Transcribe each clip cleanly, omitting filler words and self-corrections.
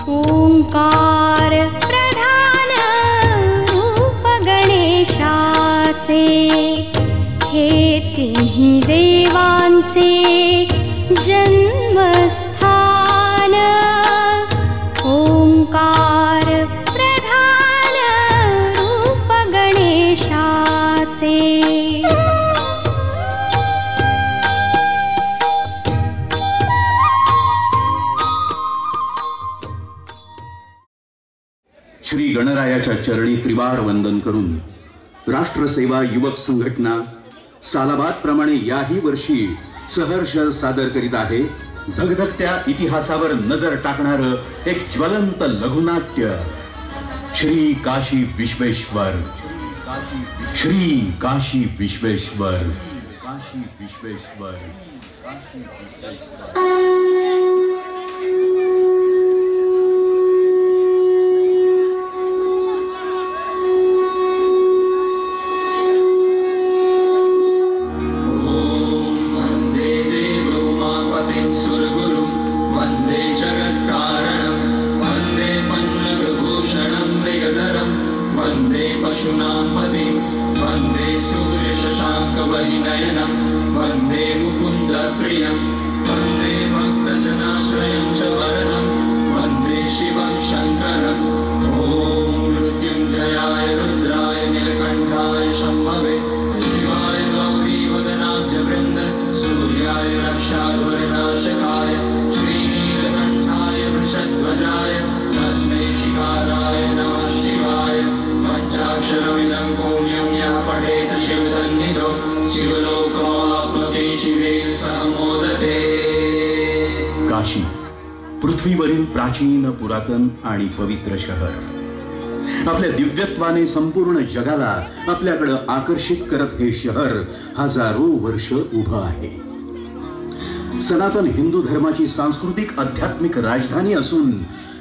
ओंकार प्रधान रूप गणेशाचे, हे तिन्ही देवांचे जन्मस्थान. ओंकार प्रधान रूप गणेशाचे. श्री गणरायाच्या चरणी त्रिवार वंदन करून राष्ट्रसेवा युवक संघटना सालाबाद प्रमाणे याही वर्षी सहर्ष सादर करीत आहे धगधगत्या इतिहासावर नजर टाकणार एक ज्वलंत लघुनाट्य, श्री काशी विश्वेश्वर. श्री काशी विश्वेश्वर. काशी विश्वेश्वर. काशी विश्वेश्वर. काशी पृथ्वीवरील प्राचीन, पुरातन आणि पवित्र शहर, आपल्या दिव्यत्वाने संपूर्ण जगाला आपल्याकडे आकर्षित करत हे शहर हजारो वर्ष उभं आहे. सनातन हिंदू धर्माची सांस्कृतिक आध्यात्मिक राजधानी असून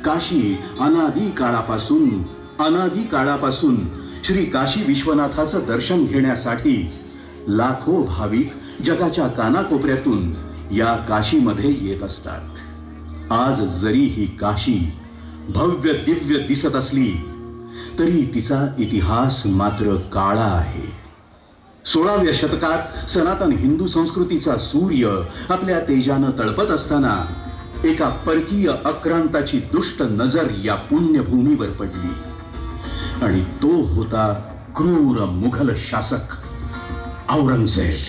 काशी अनादी काळापासून श्री काशी विश्वनाथाचं दर्शन घेण्यासाठी लाखो भाविक जगाच्या कानाकोपऱ्यातून या काशीमध्ये येत असतात. आज जरी ही काशी भव्य दिव्य दिसत असली तरी तिचा इतिहास मात्र काळा आहे. 16व्या शतकात सनातन हिंदू संस्कृतीचा सूर्य आपल्या तेजानं तळपत असताना एका परकीय आक्रांताची दुष्ट नजर या पुण्यभूमीवर पडली आणि तो होता क्रूर मुघल शासक औरंगजेब.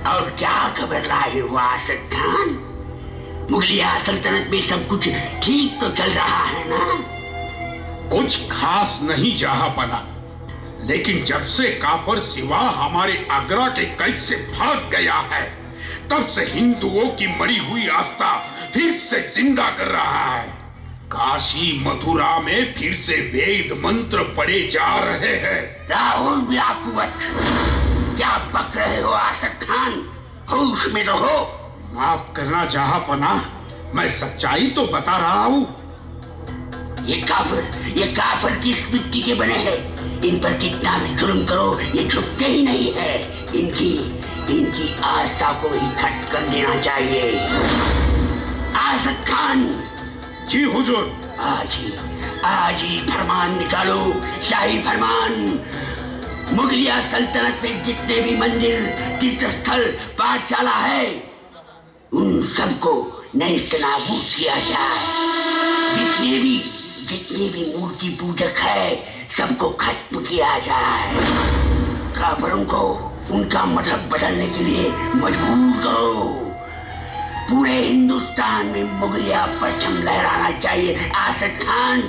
और क्या खबर लाए हो आसद खान? मुगलिया सल्तनत में सब कुछ ठीक तो चल रहा है ना? कुछ खास नहीं जहांपना, लेकिन जब से काफर सिवा हमारे आगरा के कैद से भाग गया है तब से हिंदुओं की मरी हुई आस्था फिर से जिंदा कर रहा है. काशी मथुरा में फिर से वेद मंत्र पढ़े जा रहे हैं. राहुल व्याकुवत, क्या बक रहे हो आसद खान? होश में रहो. माफ करना जहांपना, मैं सच्चाई तो बता रहा हूँ. ये काफिर किस मिट्टी के बने हैं? इन पर कितना भी जुल्म करो ये झुकते ही नहीं है. इनकी आस्था को ही खत्म कर देना चाहिए. आसद खान. जी हुजूर. आज ही फरमान निकालो, शाही फरमान. मुगलिया सल्तनत में जितने भी मंदिर, तीर्थस्थल, पाठशाला है उन सबको नेस्तनाबूद किया जाए. जितने भी मूर्ति पूजक है सबको खत्म किया जाए. काफिरों को उनका मजहब बदलने के लिए मजबूर करो. पूरे हिंदुस्तान में मुगलिया परचम लहराना चाहिए आसद खान.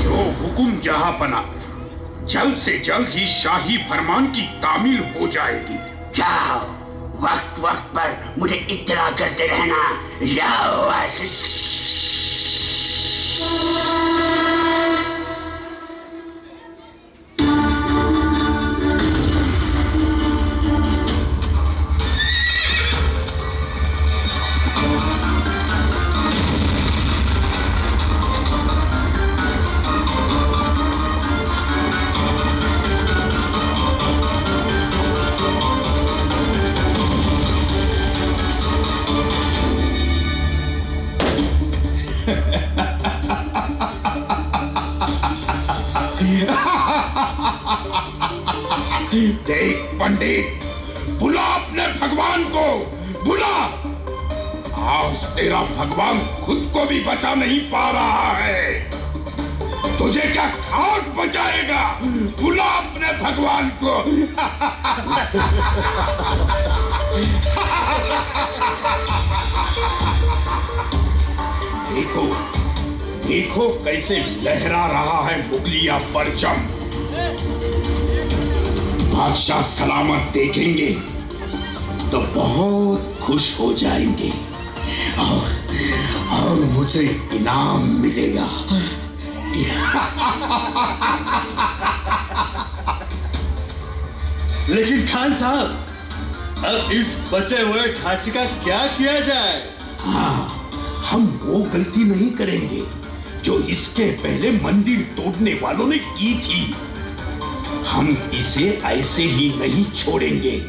जो हुकुम जहांपना, जल्द से जल्द ही शाही फरमान की तामील हो जाएगी. जाओ, वक्त पर मुझे इत्तला करते रहना. जाओ आसिफ. देख पंडित, बुला अपने भगवान को, बुला। आज तेरा भगवान खुद को भी बचा नहीं पा रहा है, तुझे क्या खाक बचाएगा? बुला अपने भगवान को। देखो देखो कैसे लहरा रहा है मुगलिया परचम। बादशाह सलामत देखेंगे तो बहुत खुश हो जाएंगे और मुझे इनाम मिलेगा। लेकिन खान साहब, अब इस बचे हुए ढांचे का क्या किया जाए? हाँ, हम वो गलती नहीं करेंगे जो इसके पहले मंदिर तोड़ने वालों ने की थी। हम इसे ऐसे ही नहीं छोड़ेंगे।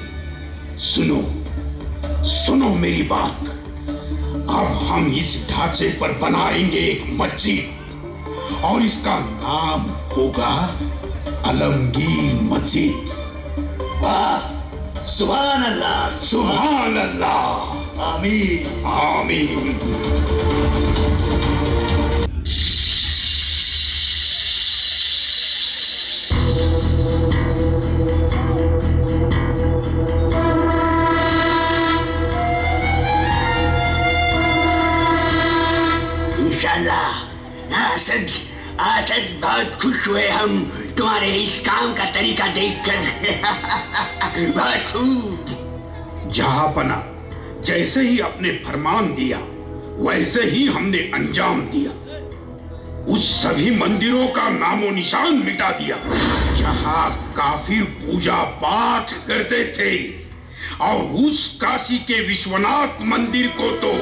सुनो सुनो मेरी बात। अब हम इस ढांचे पर बनाएंगे एक मस्जिद और इसका नाम होगा आलमगीर मस्जिद। वाह, सुभान अल्लाह, सुभान अल्लाह, आमीन आमीन। आसद बहुत खुश हुए हम तुम्हारे इस काम का तरीका देखकर। बहुत खूब। जहांपना, जैसे ही आपने फरमान दिया वैसे ही हमने अंजाम दिया। उस सभी मंदिरों का नामो निशान मिटा दिया जहां काफिर पूजा पाठ करते थे, और उस काशी के विश्वनाथ मंदिर को तो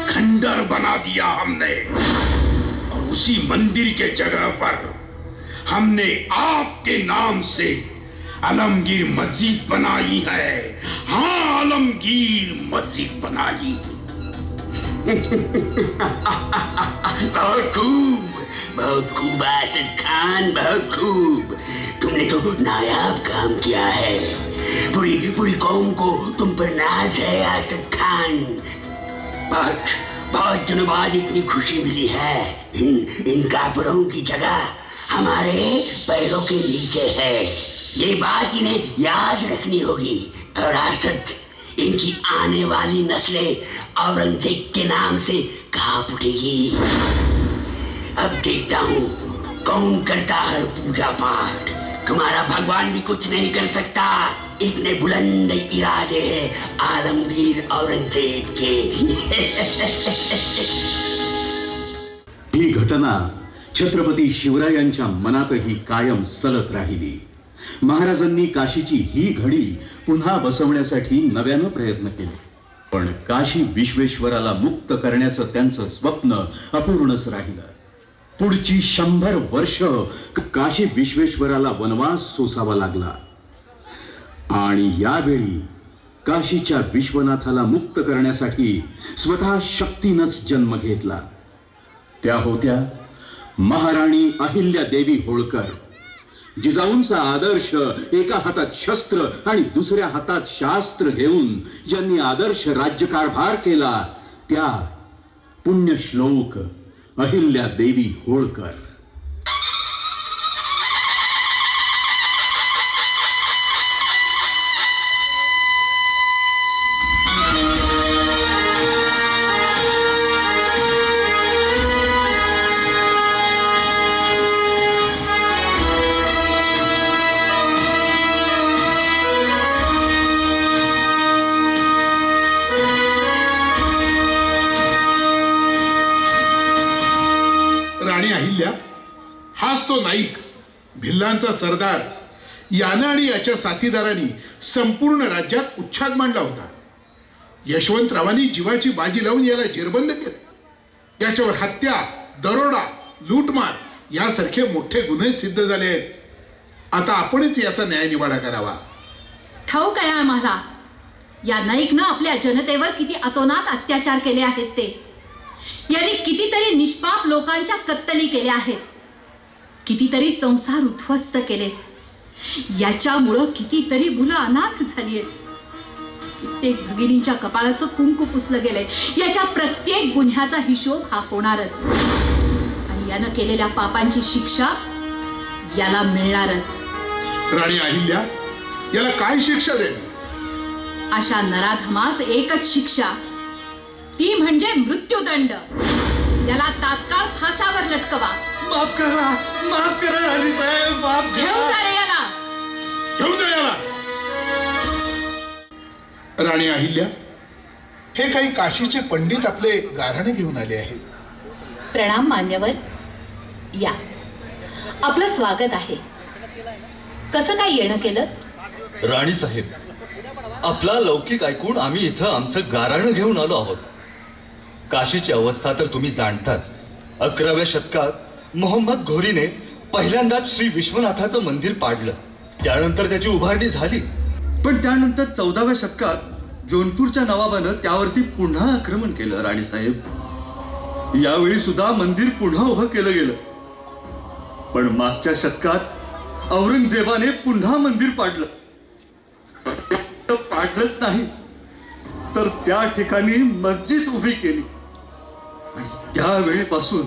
खंडर बना दिया हमने। उसी मंदिर के जगह पर हमने आपके नाम से आलमगीर मस्जिद बनाई है। हाँ, आलमगीर मस्जिद बनाई। बहुत खूब आसद खान, बहुत खूब। तुमने तो नायाब काम किया है। पूरी कौम को तुम पर नाज है आसद खान। बहुत दिनों बाद इतनी खुशी मिली है। इन काफिरों की जगह हमारे पैरों के नीचे है। ये बात इन्हें याद रखनी होगी। और आसद, इनकी आने वाली नस्लें औरंगजेब के नाम से कांप उठेगी। अब देखता हूँ कौन करता है पूजा पाठ। तुम्हारा भगवान भी कुछ नहीं कर सकता। इतने बुलंद इरादे हैं आलमगीर औरंगजेब के। ही घटना छत्रपती शिवरायांच्या मनातही कायम सलत राहिली. महाराजांनी काशीची ही घडी पुन्हा बसवण्यासाठी नव्यानं प्रयत्न केले, पण काशी विश्वेश्वराला मुक्त करण्याचं त्यांचं स्वप्न अपूर्णच राहिलं. पुढची 100 वर्ष काशी विश्वेश्वराला वनवास सोसावा लागला. आणि यावेळी काशीच्या विश्वनाथाला मुक्त करण्यासाठी स्वतः शक्तीनंच जन्म घेतला. त्या होत्या महाराणी अहिल्यादेवी होळकर. जिजाऊंचा आदर्श एका हातात शस्त्र आणि दुसऱ्या हातात शास्त्र घेऊन ज्यांनी आदर्श राज्यकारभार केला, त्या पुण्यश्लोक अहिल्यादेवी होळकर. राणी अहिल्या हाच तो नाईक, भिल्लांचा सरदार. यानं आणि याच्या साथीदारांनी संपूर्ण राज्यात उच्छाद मांडला होता. यशवंतरावांनी जीवाची बाजी लावून याला जेरबंद केलं. याच्यावर हत्या, दरोडा, लूटमार यासारखे मोठे गुन्हे सिद्ध झाले आहेत. आता आपणच याचा न्याय निवाडा करावा. ठाऊक आहे आम्हाला या नाईकनं आपल्या जनतेवर किती अतोनात अत्याचार केले आहेत. ते यांनी कितीतरी निष्पाप लोकांच्या कत्तली केल्या आहेत, कितीतरी संसार उद्ध्वस्त केलेत. याच्यामुळं कितीतरी मुलं अनाथ झाली आहेत, कित्येक भगिनींच्या कपाळाचं कुंकू पुसलं गेलंय. याच्या प्रत्येक गुन्ह्याचा हिशोब हा होणारच, आणि यानं केलेल्या पापांची शिक्षा याला मिळणारच. राणी अहिल्या, याला काय शिक्षा देणार? अशा नराधमास एकच शिक्षा, ती म्हणजे मृत्यूदंड. याला तात्काळ फासावर लटकवा. माफ करा राणी साहेब, माफ घेऊन करा. जा रे याला. घेऊन जा याला. राणी अहिल्या, हे काही काशीचे पंडित आपले गाऱ्हाणे घेऊन आले आहेत. प्रणाम मान्यवर, या, आपलं स्वागत आहे. कसं काय येणं केलं? राणी साहेब, आपला लौकिक ऐकून आम्ही इथं आमचं गाऱ्हाणं घेऊन आलो आहोत. काशीची अवस्था तर तुम्ही जाणताच. 11व्या शतकात मोहम्मद घोरीने पहिल्यांदाच श्री विश्वनाथाचं मंदिर पाडलं. त्यानंतर त्याची उभारणी झाली, पण त्यानंतर 14व्या शतकात जोनपूरच्या नवाबानं त्यावरती पुन्हा आक्रमण केलं. राणी साहेब, यावेळी सुद्धा मंदिर पुन्हा उभं केलं गेलं, पण मागच्या शतकात औरंगजेबाने पुन्हा मंदिर पाडलं. पाडलंच नाही तर त्या ठिकाणी मस्जिद उभी केली, आणि त्यावेळीपासून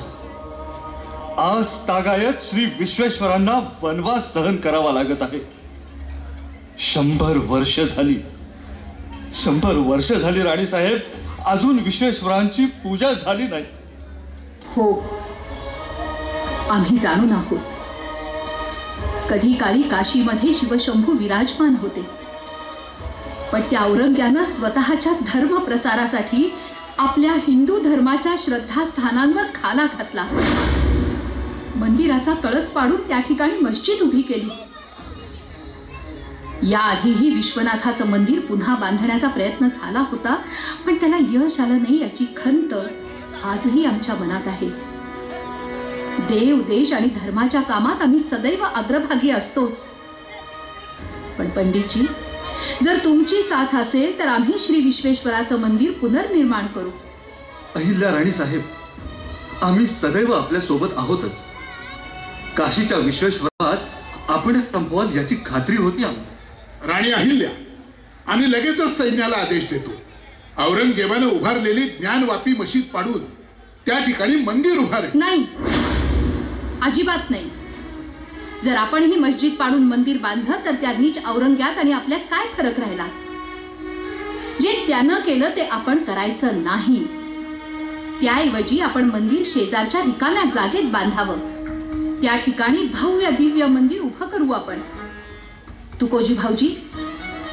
आज तागायत श्री विश्वेश्वरांना वनवास सहन करावा लागत आहे. 100 वर्ष झाली. 100 वर्ष झाली राणी साहेब, अजून विश्वेश्वरांची पूजा झाली नाही. हो, आम्ही जाणून आहोत. कधी काळी काशीमध्ये शिवशंभू विराजमान होते, पण त्या औरंग्यानं स्वतःच्या धर्म प्रसारासाठी आपल्या हिंदू धर्माच्या श्रद्धास्थानांवर खाला घातला. मंदिराचा कळस पाडून त्या ठिकाणी मस्जिद उभी केली. याआधीही विश्वनाथाचं मंदिर पुन्हा बांधण्याचा प्रयत्न झाला होता, पण त्याला यश आलं नाही याची खंत आजही आमच्या मनात आहे. देव, देश आणि धर्माच्या कामात आम्ही सदैव अग्रभागी असतोच. पण पंडितजी, जर तुमची साथ असेल तर आम्ही श्री विश्वेश्वराचं मंदिर पुनर्निर्माण करू. अहिल्या राणी साहेब, आम्ही सदैव आपल्या सोबत आहोतच. काशीच्या विश्वेश्वरास आपण संपवाल याची खात्री होती आम्हाला. राणी अहिल्या, आम्ही लगेचच सैन्याला आदेश देतो. औरंगजेबाने उभारलेली ज्ञानवापी मशीद पाडून त्या ठिकाणी मंदिर उभारे. नाही, अजिबात नाही. जर आपण ही मस्जिद पाडून मंदिर बांधलं तर त्या नीच औरंग्यात आणि आपल्यात काय फरक राहिला? जे त्यानं केलं ते आपण करायचं नाही. त्याऐवजी आपण मंदिर शेजारच्या रिकाम्या जागेत बांधावं. त्या ठिकाणी भव्य दिव्य मंदिर उभं करू आपण. तुकोजी भाऊजी,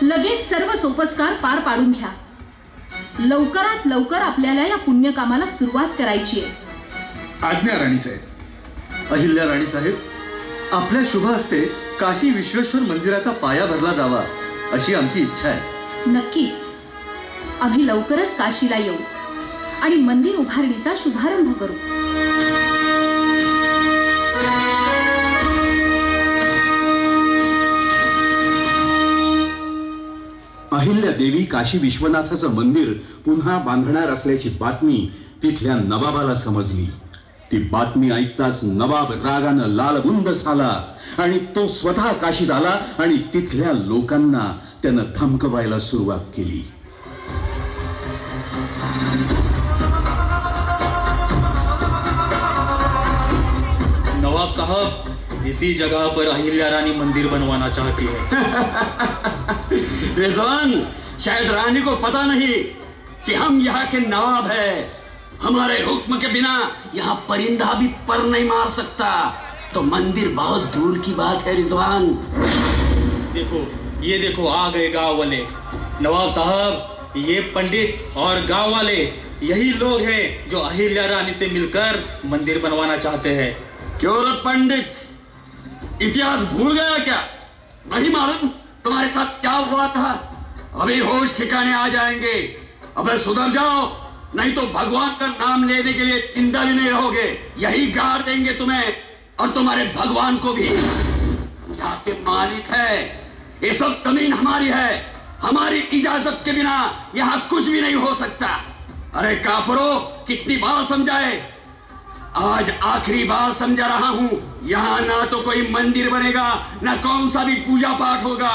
लगेच सर्व सोपस्कार पार पाडून घ्या. लवकरात लवकर आपल्याला या पुण्यकामाला सुरुवात करायची आहे. आज्ञा राणी साहेब. अहिल्या राणी साहेब, आपल्या शुभ हस्ते काशी विश्वेश्वर मंदिराचा पाया भरला जावा अशी आमची इच्छा आहे. नक्कीच. आम्ही लवकरच काशीला येऊ आणि मंदिर उभारणीचा शुभारंभ करू. अहिल्या देवी काशी विश्वनाथाचं मंदिर पुन्हा बांधणार असल्याची बातमी तिथल्या नवाबाला समजली. ती बातमी ऐकताच नवाब रागानं लालबुंद झाला आणि तो स्वतः काशीत आला आणि तिथल्या लोकांना त्यानं धमकवायला सुरुवात केली. नवाब साहब, इसी जगह पर अहिल्या रानी मंदिर बनवाना चाहती है. रिजवान, शायद रानी को पता नहीं कि हम यहाँ के नवाब हैं. हमारे हुक्म के बिना यहाँ परिंदा भी पर नहीं मार सकता. तो मंदिर बहुत दूर की बात है रिजवान. देखो, ये देखो, आ गए गांव वाले. नवाब साहब, ये पंडित और गांव वाले यही लोग हैं जो अहिल्या रानी से मिलकर मंदिर बनवाना चाहते हैं. क्यों रे पंडित, इतिहास भूल गया क्या? नहीं मालूम तुम्हारे साथ क्या हुआ था? अभी होश ठिकाने आ जाएंगे. अबे सुधर जाओ, नहीं तो भगवान का नाम लेने के लिए जिंदा भी नहीं रहोगे. यही गाड़ देंगे तुम्हें और तुम्हारे भगवान को भी. यहाँ के मालिक है, ये सब जमीन हमारी है. हमारी इजाजत के बिना यहाँ कुछ भी नहीं हो सकता. अरे काफरो, कितनी बार समझाए. आज आखिरी बार समझा रहा हूं, यहाँ ना तो कोई मंदिर बनेगा ना कौन सा भी पूजा पाठ होगा।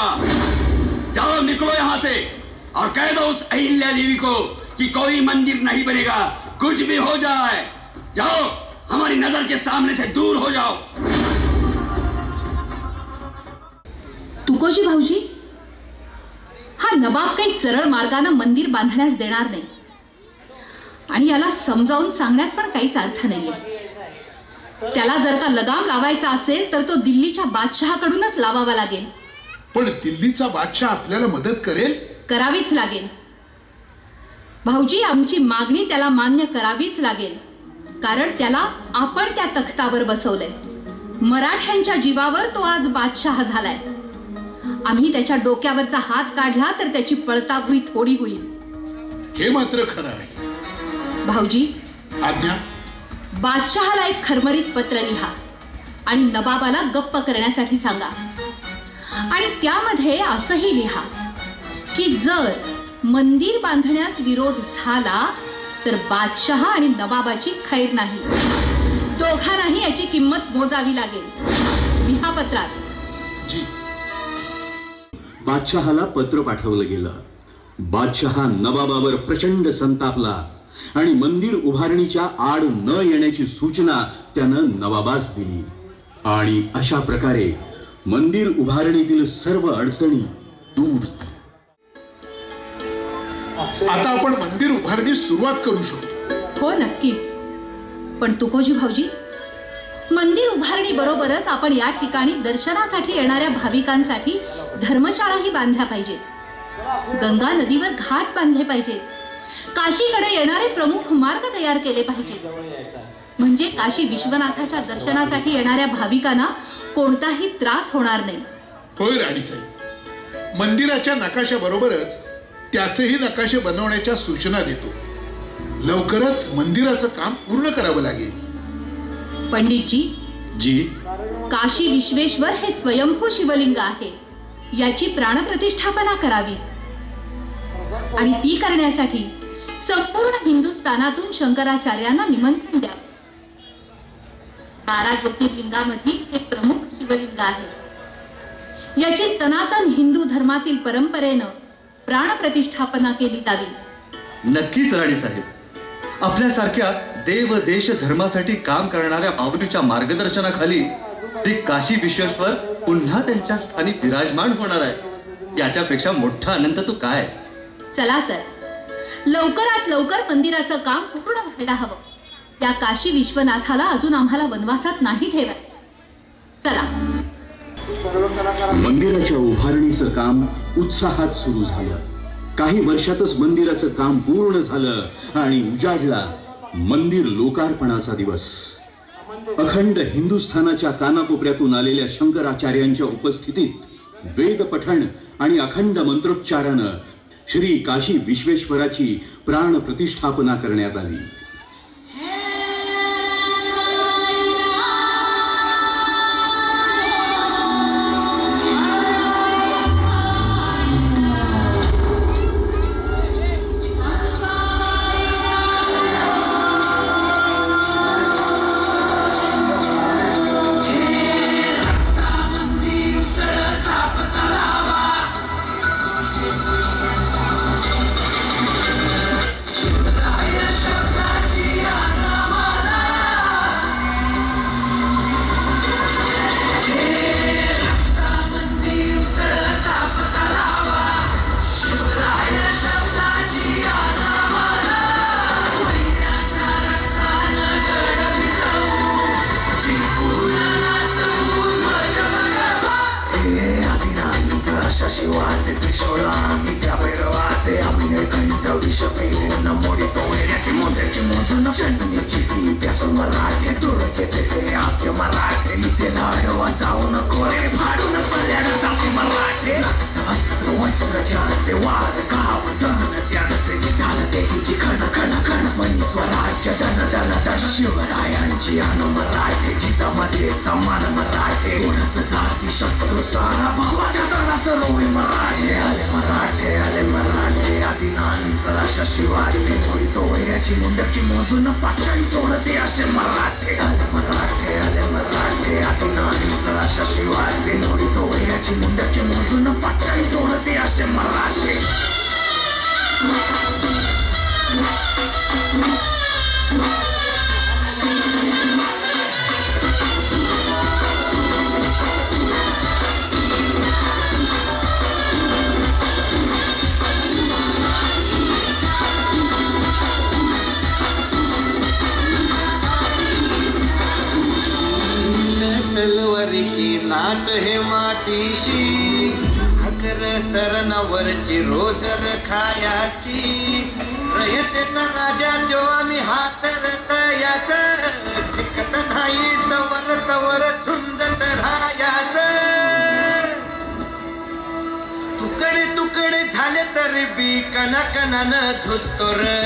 जाओ निकलो यहाँ से और कह दो उस अहिल्या देवी को कि कोई मंदिर नहीं बनेगा, कुछ भी हो जाए। जाओ, हमारी नजर के सामने से दूर हो जाओ। तुकोजी भाऊजी, हा नवाब काही सरळ मार्गाने मंदिर बांधण्यास देणार नाही आणि याला समजावून सांगण्यात पण काहीच अर्थ नाहीये। त्याला जर का लगाम लावायचा असेल तर तो दिल्लीच्या बादशहाकडूनच लावावा लागेल। पण दिल्लीचा बादशाह आपल्याला मदत करेल? करावीच लागेल भाऊजी, आमची मागणी त्याला मान्य करावीच लागेल, कारण त्याला आपण त्या तख्तावर बसवलंय। मराठ्यांच्या जीवावर तो आज बादशाह झालाय। आम्ही त्याच्या डोक्यावरचा हात काढला तर त्याची पळताभुई थोडी होईल। हे मात्र खरं आहे। भाऊजी, आज्ञा। बादशहाला एक खरमरीत पत्र लिहा आणि नवाबाला गप्प करण्यासाठी सांगा, आणि त्यामध्ये असंही लिहा की जर मंदिर बांधण्यास विरोध झाला तर बादशाह आणि नवाबाची खैर नाही, दोघांनाही याची किंमत मोजावी लागेल। लिहा पत्रात। जी। बादशहाला पत्र पाठवलं गेलं। बादशहा नवाबावर प्रचंड संतापला आणि मंदिर उभारणीच्या आड न येण्याची सूचना त्यानं नवाबास दिली, आणि अशा प्रकारे मंदिर उभारणीतील सर्व अडचणी दूर झाल्या। आता आपण मंदिर उभारणीस सुरुवात करू शकतो। हो नक्कीच, पण तुकोजी भाऊजी, मंदिर उभारणी बरोबरच आपण या ठिकाणी दर्शनासाठी येणाऱ्या भाविकांसाठी धर्मशाळाही बांधल्या पाहिजेत, गंगा नदीवर घाट बांधले पाहिजेत, काशीकडे येणारे प्रमुख मार्ग तयार केले पाहिजेत, म्हणजे काशी विश्वनाथाच्या दर्शनासाठी येणाऱ्या भाविकांना कोणताही त्रास होणार नाही। होय राणीसाहेब, मंदिराच्या नकाशाबरोबरच त्याचेही नकाशे बनवण्याच्या सूचना देतो। लवकरच मंदिराचं काम पूर्ण करावं लागेल। पंडितजी जी, काशी विश्वेश्वर हे स्वयंभू शिवलिंग आहे, याची प्राणप्रतिष्ठापना करावी, आणि ती करण्यासाठी संपूर्ण हिंदुस्थानातून शंकराचार्यांना निमंत्रण द्या। 12 ज्योतिर्लिंगामधील हे प्रमुख शिवलिंग आहे, याची सनातन हिंदू धर्मातील परंपरेनं प्राणप्रतिष्ठापना केली जावी। नक्कीच राणीसाहेब, आपल्यासारख्या देव देश धर्मासाठी काम करणाऱ्या माऊलीच्या मार्गदर्शनाखाली श्री काशी विश्वेश्वर पुन्हा त्यांच्या स्थानी विराजमान होणार आहे। याच्यापेक्षा मोठा आनंद तो काय। चला तर लवकरात लवकर मंदिराचं काम पूर्ण व्हायला हवं। त्या काशी विश्वनाथाला अजून आम्हाला वनवासात नाही ठेवायचं। चला। मंदिराच्या उभारणीचं काम उत्साहात सुरू झालं। काही वर्षातच मंदिराचं काम पूर्ण झालं आणि उजाडला मंदिर लोकार्पणाचा दिवस। अखंड हिंदुस्थानाच्या कानाकोपऱ्यातून आलेल्या शंकराचार्यांच्या उपस्थितीत वेद पठण आणि अखंड मंत्रोच्चारानं श्री काशी विश्वेश्वराची प्राण प्रतिष्ठापना करण्यात आली। शिवाचे त्रिशूळा त्या भैरवाचे अभिनय कंठ विषपेन मोडितो वेड्याचे मोंड्याचे मोजून चंदनीची ती त्यास मराठे दुर्गेचे ते हास्य मराठे लिसे लाडवा जाऊन कोरे फाडून पडल्यानं जाते मराठे रक्त अस्त्र वज्रजाचे वाद कावधन त्यांचे विधान देवीची खण खण खण मनी स्वराज्य धन धन धन शिवरायांची अन मराठेची जमातीचा मान मराठे उडत जाती शत्रू सारा भावाच्या दरात रोवे मराठे आले मराठे आदिनांत अशा शिवाजी थोडी तो वैऱ्याची मुंडकी मोजून पाचाई सोडते असे मराठे आले मराठे आदिनांत अशा शिवाजी थोडी तो वैऱ्याची मुंडकी मोजून पाचाई सोडते असे मराठे. तलवारीशी नाट हे मातीशी अगर सरणावरची रोज खायाची रयतेचा राजा तो आम्ही हात रतयाच शिकत नाही जवर तवर झुंजत राहायाच तुकडे तुकडे झाले तरी बी कणाकणानं झुजतो र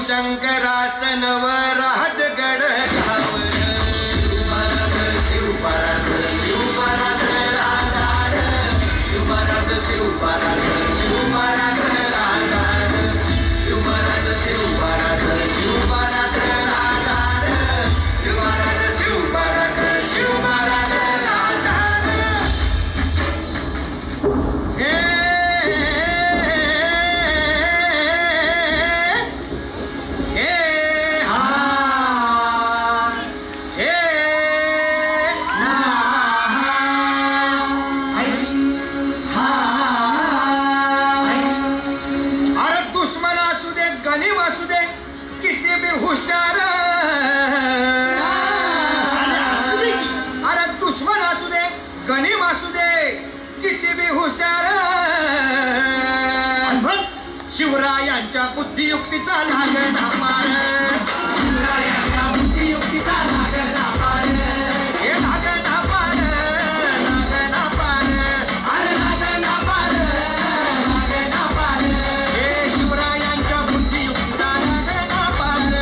शंकराचं नव राजगड गावर शिवपराज शिवपराज शिवपराज राजार शिवपराज शिवपराज शिवपराज राजार शिवपराज शिवपराज शिवपराज राजार शिवपराज शिवपराज शिवपराज राजार हे शिवरायांच्या बुद्धियुक्तीचा लागणा पार शिवरायांच्या बुद्धियुक्तीचा लागणा पार हे लागणा पार लागणा पार अरे लागणा पार लागणा पार हे शिवरायांच्या बुद्धियुक्तीचा लागणा पार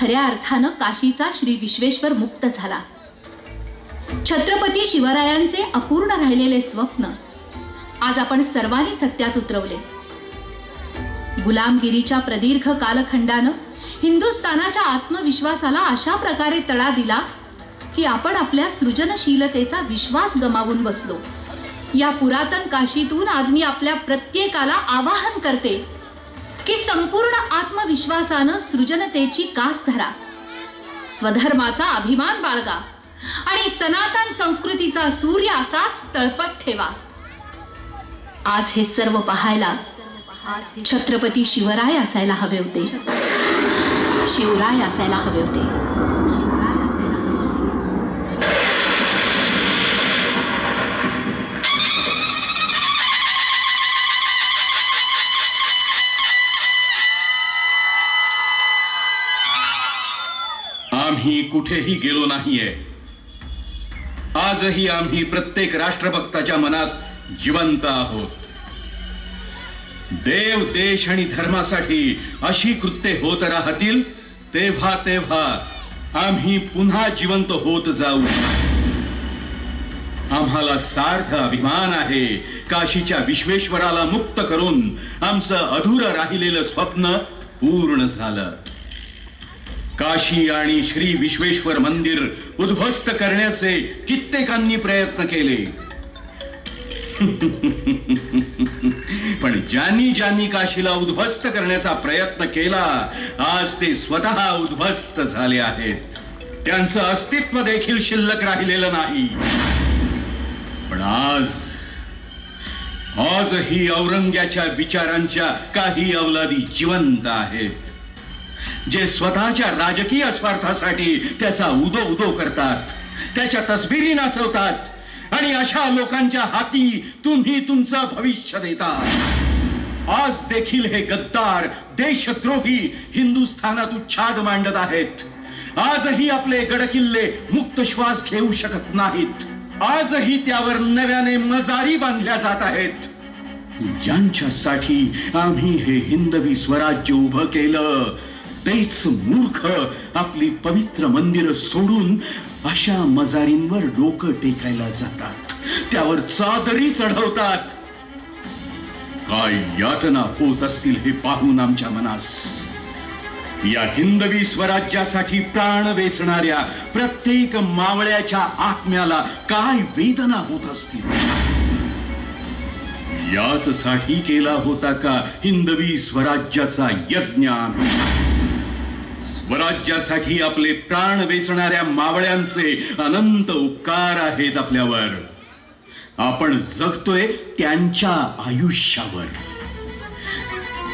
खऱ्या अर्थानं काशीचा श्री विश्वेश्वर मुक्त झाला. छत्रपती शिवरायांचे अपूर्ण राहिलेले स्वप्न आज आपण सर्वांनी सत्यात उतरवले. गुलामगिरीच्या प्रदीर्घ कालखंडानं हिंदुस्थानाच्या आत्मविश्वासाला अशा प्रकारे तडा दिला की आपण आपल्या सृजनशीलतेचा विश्वास गमावून बसलो. या पुरातन काशीतून आज मी आपल्या प्रत्येकाला आवाहन करते की संपूर्ण आत्मविश्वासानं सृजनतेची कास धरा, स्वधर्माचा अभिमान बाळगा आणि सनातन संस्कृतीचा सूर्य असाच तळपत ठेवा. आज हे सर्व पाहायला छत्रपती शिवराय असायला हवे होते. शिवराय असायला हवे होते. आम्ही कुठेही गेलो नाहीये. आजही आम्ही प्रत्येक राष्ट्रभक्ताच्या मनात जिवंत आहोत. देव, देश आणि धर्मासाठी अशी कृत्ये होत राहतील तेव्हा तेव्हा आम्ही पुन्हा जिवंत होत जाऊ. आम्हाला सार्थ अभिमान आहे काशीच्या विश्वेश्वराला मुक्त करून आमचं अधुरं राहिलेलं स्वप्न पूर्ण झालं. काशी आणि श्री विश्वेश्वर मंदिर उद्ध्वस्त करण्याचे कित्येकांनी प्रयत्न केले, पण ज्यांनी ज्यांनी काशीला उद्ध्वस्त करण्याचा प्रयत्न केला आज ते स्वतः उद्ध्वस्त झाले आहेत. त्यांचं अस्तित्व देखील शिल्लक राहिलेलं नाही. पण आजही औरंग्याच्या विचारांच्या काही अवलादी जिवंत आहेत, जे स्वतःच्या राजकीय स्वार्थासाठी त्याचा उदो उदो करतात, त्याच्या तस्बिरी नाचवतात आणि अशा लोकांच्या हाती तुम्ही तुमचं भविष्य देता. आज देखील हे गद्दार देशद्रोही हिंदुस्थानात उच्छाद मांडत आहेत. आजही आपले गडकिल्ले मुक्त श्वास घेऊ शकत नाहीत. आजही त्यावर नव्याने मजारी बांधल्या जात आहेत. ज्यांच्यासाठी आम्ही हे हिंदवी स्वराज्य उभं केलं तेच मूर्ख आपली पवित्र मंदिर सोडून अशा मजारींवर डोकं टेकायला जातात, त्यावर चादरी चढवतात. काय यातना होत असतील हे पाहून आमच्या मनास या हिंदवी स्वराज्यासाठी प्राण वेचणाऱ्या प्रत्येक मावळ्याच्या आत्म्याला काय वेदना होत असतील. याच साठी केला होता का हिंदवी स्वराज्याचा यज्ञ? स्वराज्यासाठी आपले प्राण वेचणाऱ्या मावळ्यांचे अनंत उपकार आहेत आपल्यावर. आपण जगतोय त्यांच्या आयुष्यावर.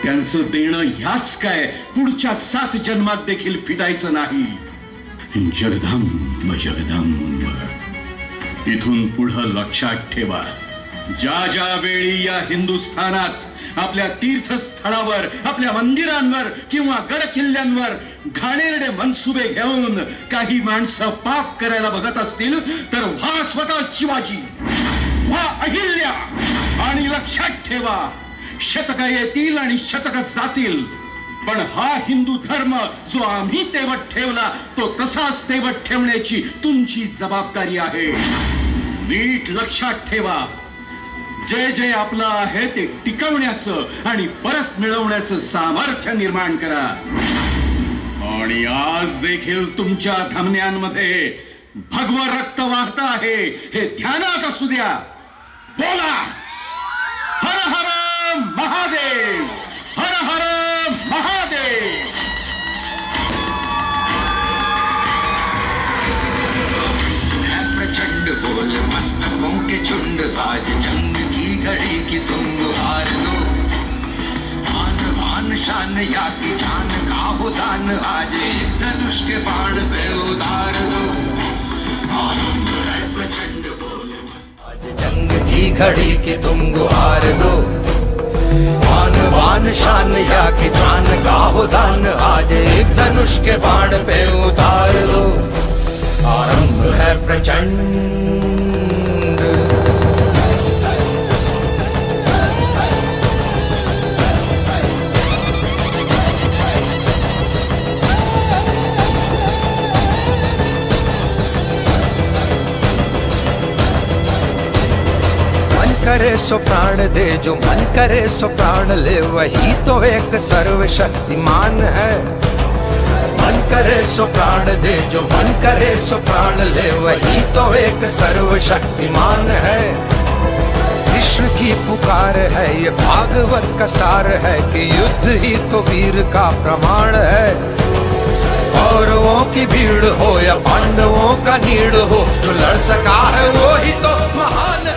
त्यांचं देणं ह्याच काय पुढच्या 7 जन्मात देखील फिटायचं नाही. जगदंब जगदंब. इथून पुढं लक्षात ठेवा, ज्या ज्या वेळी या हिंदुस्थानात आपल्या तीर्थस्थळावर, आपल्या मंदिरांवर किंवा गड किल्ल्यांवर घाणेरडे मनसुबे घेऊन काही माणसं पाप करायला बघत असतील तर व्हा स्वतः शिवाजी, व्हा अहिल्या. आणि लक्षात ठेवा, शतक येतील आणि शतक जातील, पण हा हिंदू धर्म जो आम्ही तेवत ठेवला तो तसाच तेवत ठेवण्याची तुमची जबाबदारी आहे. नीट लक्षात ठेवा, जे जे आपलं आहे ते टिकवण्याचं आणि परत मिळवण्याचं सामर्थ्य निर्माण करा. आणि आज देखील तुमच्या धमन्यांमध्ये भगवं रक्त वाहत आहे हे ध्यानात असू द्या. बोला, हर हर महादेव, हर हर महादेव. प्रचंड बोल मस्तकों के झुंड, आज जंग की घड़ी की तुम हार दो. आन बान शान या की जान का हो दान, आज एक धनुष के बाण पे उतार दो. आनंद है प्रचंड बोल, आज जंग की घड़ी की तुम गुहार दो. आन बान शान या की जान का हो दान, आज एक धनुष के बाण पे उतार दो. आरंभ है प्रचंड. करे सो प्राण दे, जो मन करे सो प्राण ले, वही तो एक सर्वशक्तिमान है। मन करे सो प्राण दे, जो मन करे सो प्राण ले, वही तो एक सर्वशक्तिमान है। कृष्ण की पुकार है, ये भागवत का सार है कि युद्ध ही तो वीर का प्रमाण है। कौरवों की भीड़ हो या पांडवों का नीड़ हो, जो लड़ सका है वो ही तो महान